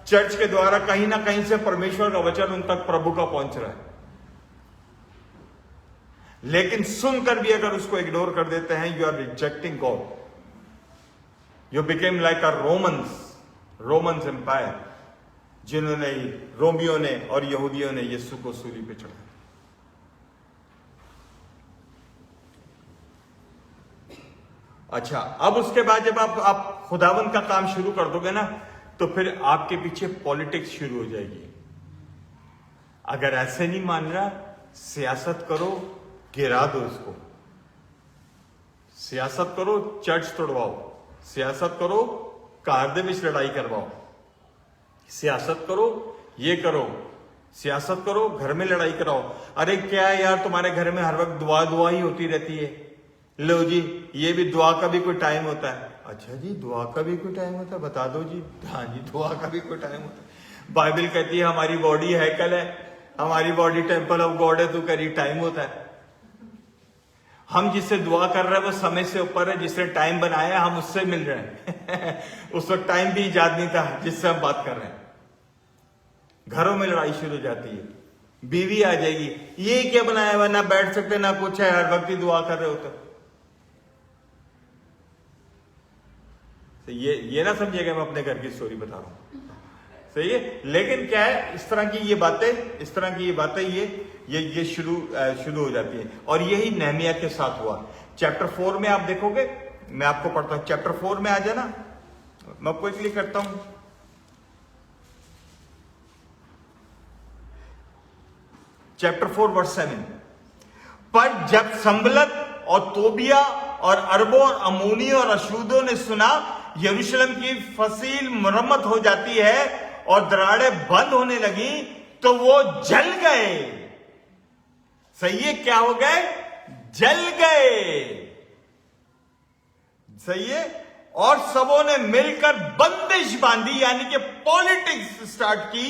चर्च के द्वारा कहीं ना कहीं से परमेश्वर का वचन उन तक प्रभु का पहुंच रहा है। लेकिन सुनकर भी अगर उसको इग्नोर कर देते हैं, you are rejecting God. You became like a Romans empire, जिन्होंने, रोमियो ने और यहूदियों ने यीशु को सूली पे चढ़ाया। अच्छा, अब उसके बाद जब आप खुदावंद का काम शुरू कर दोगे ना, तो फिर आपके पीछे पॉलिटिक्स शुरू हो जाएगी। अगर ऐसे नहीं मान रहा, सियासत करो, गिरा दो इसको। सियासत करो, चर्च तोड़वाओ। सियासत करो, कार दे विच लड़ाई करवाओ। सियासत करो, ये करो, सियासत करो, घर में लड़ाई कराओ। अरे क्या है यार, तुम्हारे घर में हर वक्त दुआ ही होती रहती है। लो जी, ये भी दुआ का भी कोई टाइम होता है। अच्छा जी, दुआ का भी कोई टाइम होता है, बता दो जी। हाँ जी, दुआ का भी कोई टाइम होता है। बाइबल कहती है हमारी बॉडी हैकल है, हमारी बॉडी टेम्पल ऑफ गॉड है। तू कह रही टाइम होता है। हम जिससे दुआ कर रहे हैं वो समय से ऊपर है। जिसने टाइम बनाया हम उससे मिल रहे हैं। उस वक्त टाइम भी इजाद नहीं था जिससे हम बात कर रहे हैं। घरों में लड़ाई शुरू हो जाती है, बीवी आ जाएगी, ये क्या बनाया हुआ, ना बैठ सकते ना कुछ है, हर वक्त ही दुआ कर रहे होते। तो ये ना समझिएगा मैं अपने घर की स्टोरी बता रहा हूं, सही है। लेकिन क्या है, इस तरह की ये बातें ये शुरू हो जाती है। और यही नहमिया के साथ हुआ। चैप्टर 4 में आप देखोगे, मैं आपको पढ़ता हूं, चैप्टर 4 में आ जाना, मैं आपको इसलिए करता हूं। Chapter 4 verse 7। पर जब संबलत और तोबिया और अरबों और अमोनी और अशूदों ने सुना यरूशलेम की फसील मुरम्मत हो जाती है और दरारें बंद होने लगी, तो वो जल गए। सही है, क्या हो गए? जल गए। सही है। और सबों ने मिलकर बंदिश बांधी, यानी कि पॉलिटिक्स स्टार्ट की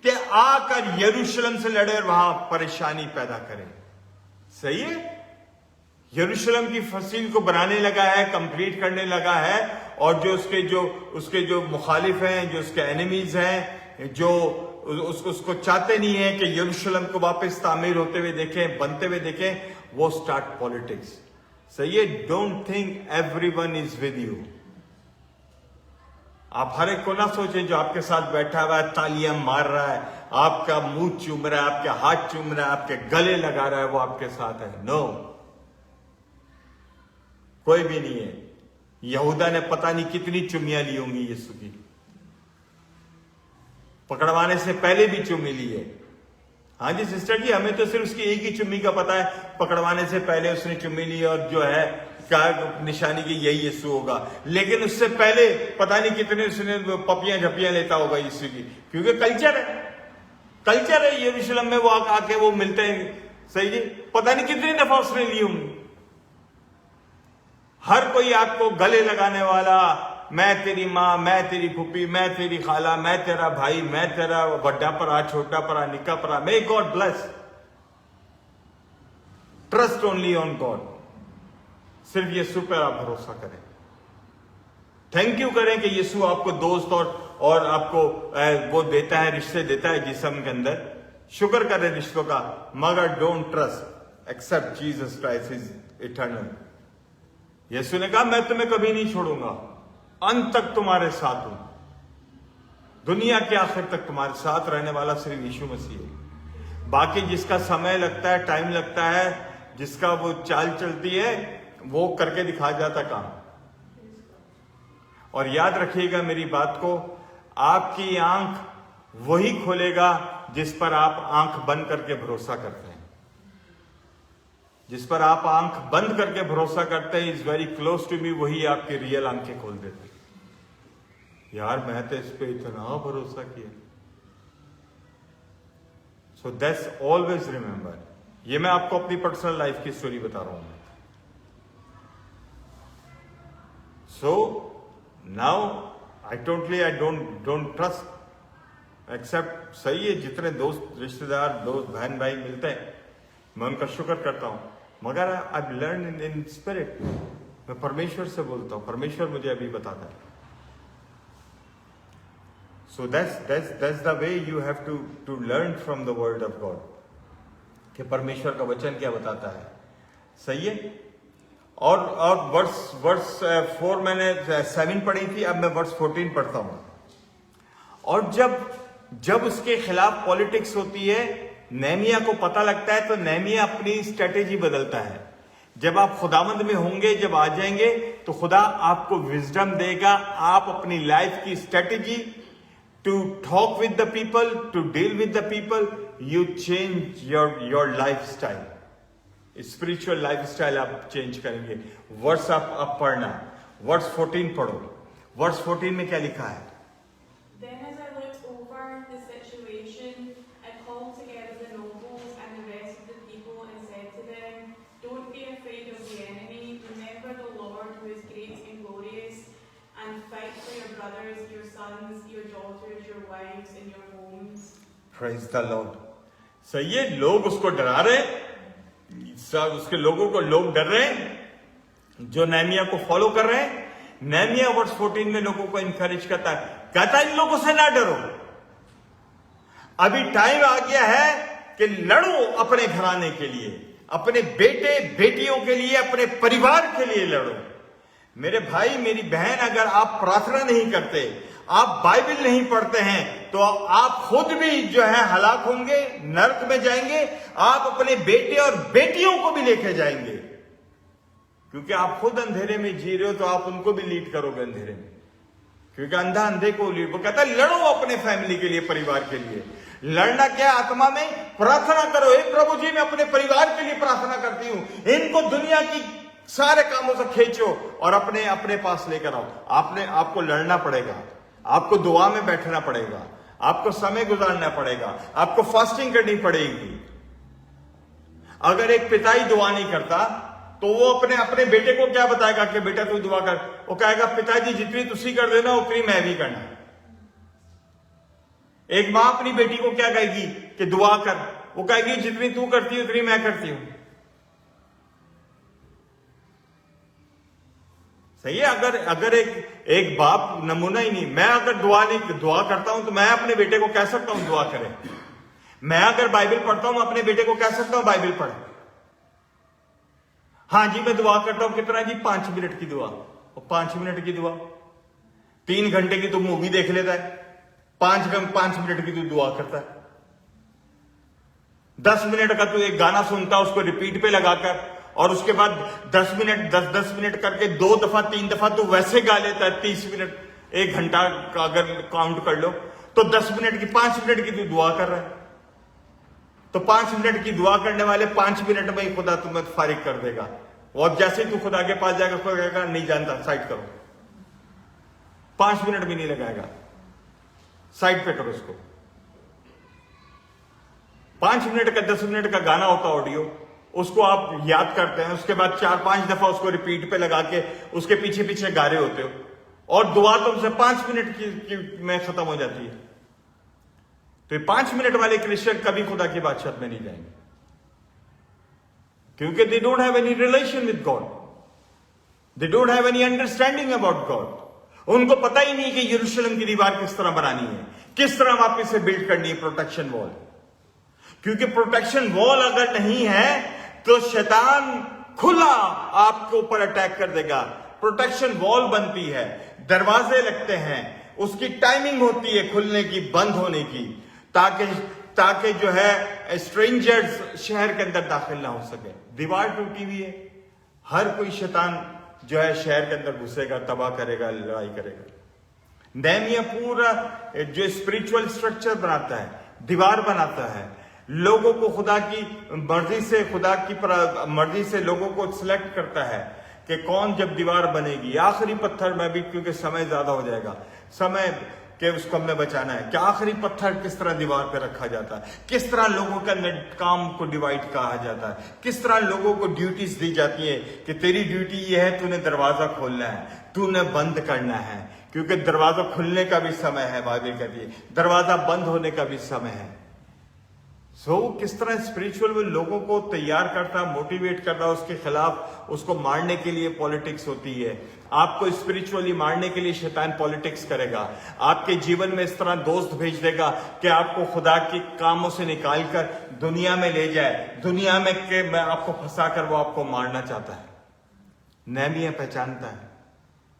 कि आकर यरूशलेम से लड़े और वहां परेशानी पैदा करें। सही है। यरूशलेम की फसील को बनाने लगा है, कंप्लीट करने लगा है। और जो उसके जो मुखालिफ हैं, जो उसके एनिमीज हैं, जो उसको चाहते नहीं है कि यरूशलेम को वापस तामीर होते हुए देखें, बनते हुए देखें, वो स्टार्ट पॉलिटिक्स। सही है। Don't think everyone is with you. आप हर एक को ना सोचें जो आपके साथ बैठा हुआ है, तालियां मार रहा है, आपका मुंह चूम रहा है, आपके हाथ चूम रहा है, आपके गले लगा रहा है, वो आपके साथ है। नो, कोई भी नहीं है। यहूदा ने पता नहीं कितनी चुम्मियां ली होंगी यीशु की, पकड़वाने से पहले भी चुम्मी ली है। हाँ जी सिस्टर जी, हमें तो सिर्फ उसकी एक ही चुम्मी का पता है, पकड़वाने से पहले उसने चुम्मी ली, और जो है क्या निशानी की यही यीशु होगा। लेकिन उससे पहले पता नहीं कितने उसने पपियां झपियां लेता होगा यीशु की, क्योंकि कल्चर है यरूशलेम में, वो आके वो मिलते हैं। सही जी, पता नहीं कितनी दफा उसने ली होंगी। हर कोई आपको गले लगाने वाला, मैं तेरी माँ, मैं तेरी फूफी, मैं तेरी खाला, मैं तेरा भाई, मैं तेरा बड्डा परा, छोटा परा, निका परा। May God bless. Trust only on God. सिर्फ यीशु पर आप भरोसा करें। थैंक यू करें कि यीशु आपको दोस्त और आपको वो देता है, रिश्ते देता है जिस्म के अंदर। शुक्र करें रिश्तों का, मगर don't trust except Jesus Christ is eternal. यीशु ने कहा मैं तुम्हें कभी नहीं छोड़ूंगा, अंत तक तुम्हारे साथ हूं। दुनिया के आखिर तक तुम्हारे साथ रहने वाला सिर्फ यीशु मसीह है। बाकी जिसका समय लगता है, टाइम लगता है, जिसका वो चाल चलती है, वो करके दिखा जाता काम। और याद रखिएगा मेरी बात को, आपकी आंख वही खोलेगा जिस पर आप आंख बंद करके भरोसा करते हैं। जिस पर आप आंख बंद करके भरोसा करते हैं, is very close to me, वही आपकी रियल आंखें खोल देते हैं। यार मैं तो इस पे इतना भरोसा किया। So that's always remember. ये मैं आपको अपनी पर्सनल लाइफ की स्टोरी बता रहा हूं। So now I don't trust except. सही है, जितने दोस्त, रिश्तेदार, दोस्त, बहन भाई मिलते हैं, मैं उनका शुक्र करता हूं, मगर आई लर्न इन स्पिरिट मैं परमेश्वर से बोलता हूं, परमेश्वर मुझे अभी बताता है। So that's the way you have to learn from the word of God, कि परमेश्वर का वचन क्या बताता है। सही है। और वर्स 4 मैंने 7 पढ़ी थी, अब मैं वर्स 14 पढ़ता हूं। और जब उसके खिलाफ पॉलिटिक्स होती है, नेहमिया को पता लगता है, तो नेहमिया अपनी स्ट्रेटेजी बदलता है। जब आप खुदावंद में होंगे, जब आ जाएंगे, तो खुदा आपको विजडम देगा। आप अपनी लाइफ की strategy to talk with the people, to deal with the people, you change your life style, spiritual life style आप चेंज करेंगे। वर्स आप पढ़ना, वर्स 14 पढ़ो। वर्स 14 में क्या लिखा है? Then as I looked over the situation, I called together the nobles and the rest of the people and said to them, don't be afraid of the enemy. Remember the Lord who is great and glorious, and fight for your brothers, your sons, your daughters, your wives, and your homes. Praise the Lord. So ये लोग उसको डरा रहे, उसके लोगों को लोग डर रहे हैं जो नेहमिया को फॉलो कर रहे हैं। नेहमिया वर्स 14 में लोगों को इंकरेज करता है, कहता है इन लोगों से ना डरो, अभी टाइम आ गया है कि लड़ो अपने घराने के लिए, अपने बेटे बेटियों के लिए, अपने परिवार के लिए लड़ो। मेरे भाई मेरी बहन, अगर आप प्रार्थना नहीं करते, आप बाइबल नहीं पढ़ते हैं, तो आप खुद भी जो है हलाक होंगे, नरक में जाएंगे। आप अपने बेटे और बेटियों को भी लेके जाएंगे, क्योंकि आप खुद अंधेरे में जी रहे हो, तो आप उनको भी लीड करोगे अंधेरे में, क्योंकि अंधा अंधे को लीड। वो कहता है लड़ो अपने फैमिली के लिए, परिवार के लिए। लड़ना क्या? आत्मा में प्रार्थना करो, हे प्रभु जी मैं अपने परिवार के लिए प्रार्थना करती हूं, इनको दुनिया की सारे कामों से खींचो और अपने पास लेकर आओ। आपको लड़ना पड़ेगा, आपको दुआ में बैठना पड़ेगा, आपको समय गुजारना पड़ेगा, आपको फास्टिंग करनी पड़ेगी। अगर एक पिता ही दुआ नहीं करता, तो वो अपने बेटे को क्या बताएगा कि बेटा तू दुआ कर? वो कहेगा पिताजी जितनी तुसी कर देना उतनी मैं भी करना। एक मां अपनी बेटी को क्या कहेगी कि दुआ कर? वो कहेगी जितनी तू करती है उतनी मैं करती हूं। सही है। अगर एक बाप नमूना ही नहीं, मैं अगर दुआ करता हूं, तो मैं अपने बेटे को कह सकता हूं दुआ करे। मैं अगर बाइबल पढ़ता हूं, अपने बेटे को कह सकता हूं बाइबल पढ़। हाँ जी मैं दुआ करता हूं, कितना जी? 5 मिनट की दुआ। और 5 मिनट की दुआ, 3 घंटे की तू मूवी देख लेता है, 5 मिनट की तू दुआ करता है। 10 मिनट का तू एक गाना सुनता, उसको रिपीट पे लगाकर, और उसके बाद 10 मिनट करके 2 दफा 3 दफा तू वैसे गा लेता है। 30 मिनट, 1 घंटा का अगर काउंट कर लो, तो 10 मिनट की 5 मिनट की तू दुआ कर रहा है। तो 5 मिनट की दुआ करने वाले 5 मिनट में ही खुदा तुम्हें फारिग कर देगा। और जैसे ही तू खुदा के पास जाएगा, खुदा कहेगा नहीं जानता, साइड करो। 5 मिनट भी नहीं लगाएगा, साइड पे करो उसको। 5 मिनट का 10 मिनट का गाना होता ऑडियो, उसको आप याद करते हैं, उसके बाद 4-5 दफा उसको रिपीट पे लगा के उसके पीछे पीछे गा रहे होते हो, और दुआ तुमसे 5 मिनट की में खत्म हो जाती है। तो ये 5 मिनट वाले क्रिश्चियन कभी खुदा की बादशाहत में नहीं जाएंगे, क्योंकि दे don't have any relation with God, they don't have any understanding about God. उनको पता ही नहीं कि यरूशलेम की दीवार किस तरह बनानी है, किस तरह वापस से बिल्ड करनी है प्रोटेक्शन वॉल। क्योंकि प्रोटेक्शन वॉल अगर नहीं है तो शैतान खुला आपके ऊपर अटैक कर देगा। प्रोटेक्शन वॉल बनती है, दरवाजे लगते हैं, उसकी टाइमिंग होती है खुलने की, बंद होने की, ताकि जो है स्ट्रेंजर्स शहर के अंदर दाखिल ना हो सके। दीवार टूटी हुई है, हर कोई शैतान जो है शहर के अंदर घुसेगा, तबाह करेगा, लड़ाई करेगा। नेहमिया पूरा जो स्पिरिचुअल स्ट्रक्चर बनाता है, दीवार बनाता है, लोगों को खुदा की मर्जी से लोगों को सिलेक्ट करता है कि कौन जब दीवार बनेगी। आखिरी पत्थर में भी, क्योंकि समय ज्यादा हो जाएगा, समय के उसको हमने बचाना है कि आखिरी पत्थर किस तरह दीवार पे रखा जाता है, किस तरह लोगों के अंदर काम को डिवाइड कहा जाता है, किस तरह लोगों को ड्यूटीज दी जाती है कि तेरी ड्यूटी ये है, तूने दरवाजा खोलना है, तूने बंद करना है। क्योंकि दरवाजा खुलने का भी समय है, बाइबल कहती है, दरवाजा बंद होने का भी समय है। वो किस तरह स्पिरिचुअल वो लोगों को तैयार करता, मोटिवेट करता, उसके खिलाफ उसको मारने के लिए पॉलिटिक्स होती है। आपको स्पिरिचुअली मारने के लिए शैतान पॉलिटिक्स करेगा। आपके जीवन में इस तरह दोस्त भेज देगा कि आपको खुदा के कामों से निकालकर दुनिया में ले जाए, दुनिया में के मैं आपको फंसा कर वो आपको मारना चाहता है। नेहमिया पहचानता है,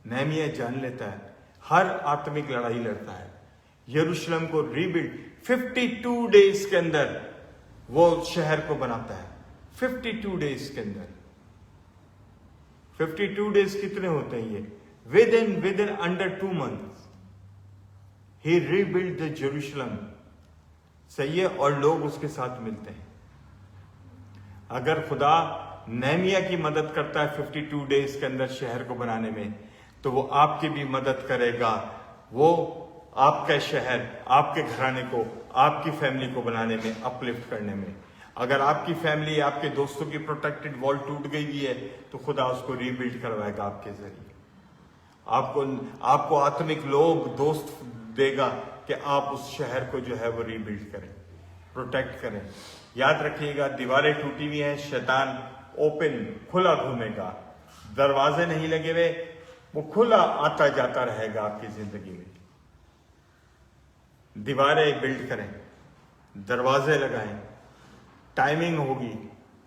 नेहमिया जान लेता है, हर आत्मिक लड़ाई लड़ता है। यरूशलेम को रीबिल्ड 52 डेज के अंदर वो शहर को बनाता है। 52 डेज के अंदर, 52 डेज कितने होते हैं ये? With in under 2 months he rebuild the Jerusalem. सही है। और लोग उसके साथ मिलते हैं। अगर खुदा नेहमिया की मदद करता है 52 डेज के अंदर शहर को बनाने में, तो वो आपकी भी मदद करेगा। वो आपका शहर, आपके घराने को, आपकी फैमिली को बनाने में, अपलिफ्ट करने में। अगर आपकी फैमिली, आपके दोस्तों की प्रोटेक्टेड वॉल टूट गई भी है, तो खुदा उसको रीबिल्ड करवाएगा आपके जरिए। आपको आत्मिक लोग, दोस्त देगा कि आप उस शहर को जो है वो रीबिल्ड करें, प्रोटेक्ट करें। याद रखिएगा, दीवारें टूटी हुई हैं, शैतान ओपन, खुला घूमेगा, दरवाजे नहीं लगे हुए, वो खुला आता जाता रहेगा आपकी जिंदगी में। दीवारें बिल्ड करें, दरवाजे लगाएं, टाइमिंग होगी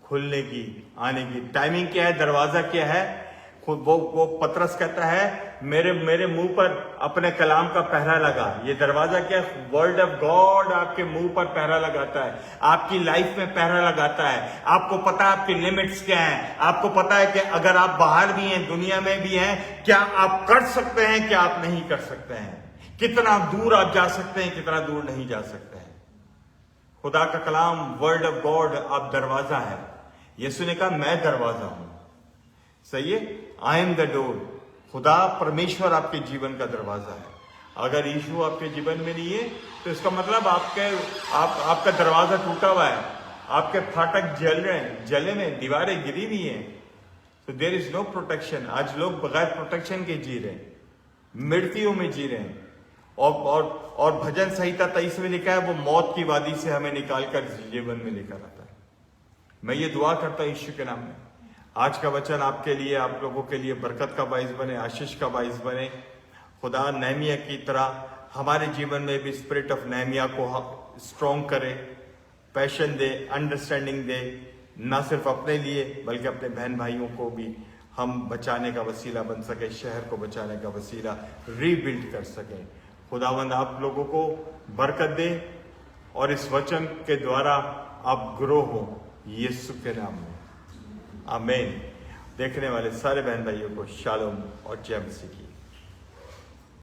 खुलने की, आने की। टाइमिंग क्या है? दरवाजा क्या है? वो पतरस कहता है, मेरे मुंह पर अपने कलाम का पहरा लगा। ये दरवाजा क्या है? वर्ड ऑफ गॉड आपके मुंह पर पहरा लगाता है, आपकी लाइफ में पहरा लगाता है। आपको पता है आपकी लिमिट्स क्या हैं, आपको पता है कि अगर आप बाहर भी हैं, दुनिया में भी हैं, क्या आप कर सकते हैं, क्या आप नहीं कर सकते हैं, कितना दूर आप जा सकते हैं, कितना दूर नहीं जा सकते हैं। खुदा का कलाम, वर्ड ऑफ गॉड, आप दरवाजा है। यीशु ने कहा, मैं दरवाजा हूं। सही है। I am the door. खुदा परमेश्वर आपके जीवन का दरवाजा है। अगर यीशु आपके जीवन में नहीं है, तो इसका मतलब आपका दरवाजा टूटा हुआ है, आपके फाटक जल रहे हैं, जले में, दीवारें गिरी हुई हैं। तो देयर इज नो प्रोटेक्शन। आज लोग बगैर प्रोटेक्शन के जी रहे हैं, मृत्यु में जी रहे हैं। और भजन संहिता 23 में लिखा है, वो मौत की वादी से हमें निकालकर जीवन में लेकर आता है। मैं ये दुआ करता हूं यीशु के नाम में, आज का वचन आपके लिए, आप लोगों के लिए बरकत का बाइस बने, आशीष का बाइस बने। खुदा नेहमिया की तरह हमारे जीवन में भी स्पिरिट ऑफ नेहमिया को स्ट्रॉन्ग करे, पैशन दे, अंडरस्टैंडिंग दे, ना सिर्फ अपने लिए बल्कि अपने बहन भाइयों को भी हम बचाने का वसीला बन सके, शहर को बचाने का वसीला रीबिल्ड कर सके। खुदावंद आप लोगों को बरकत दे और इस वचन के द्वारा आप ग्रो हो, यीशु के नाम में, आमीन। देखने वाले सारे बहन भाइयों को शालोम और जय मसीह की।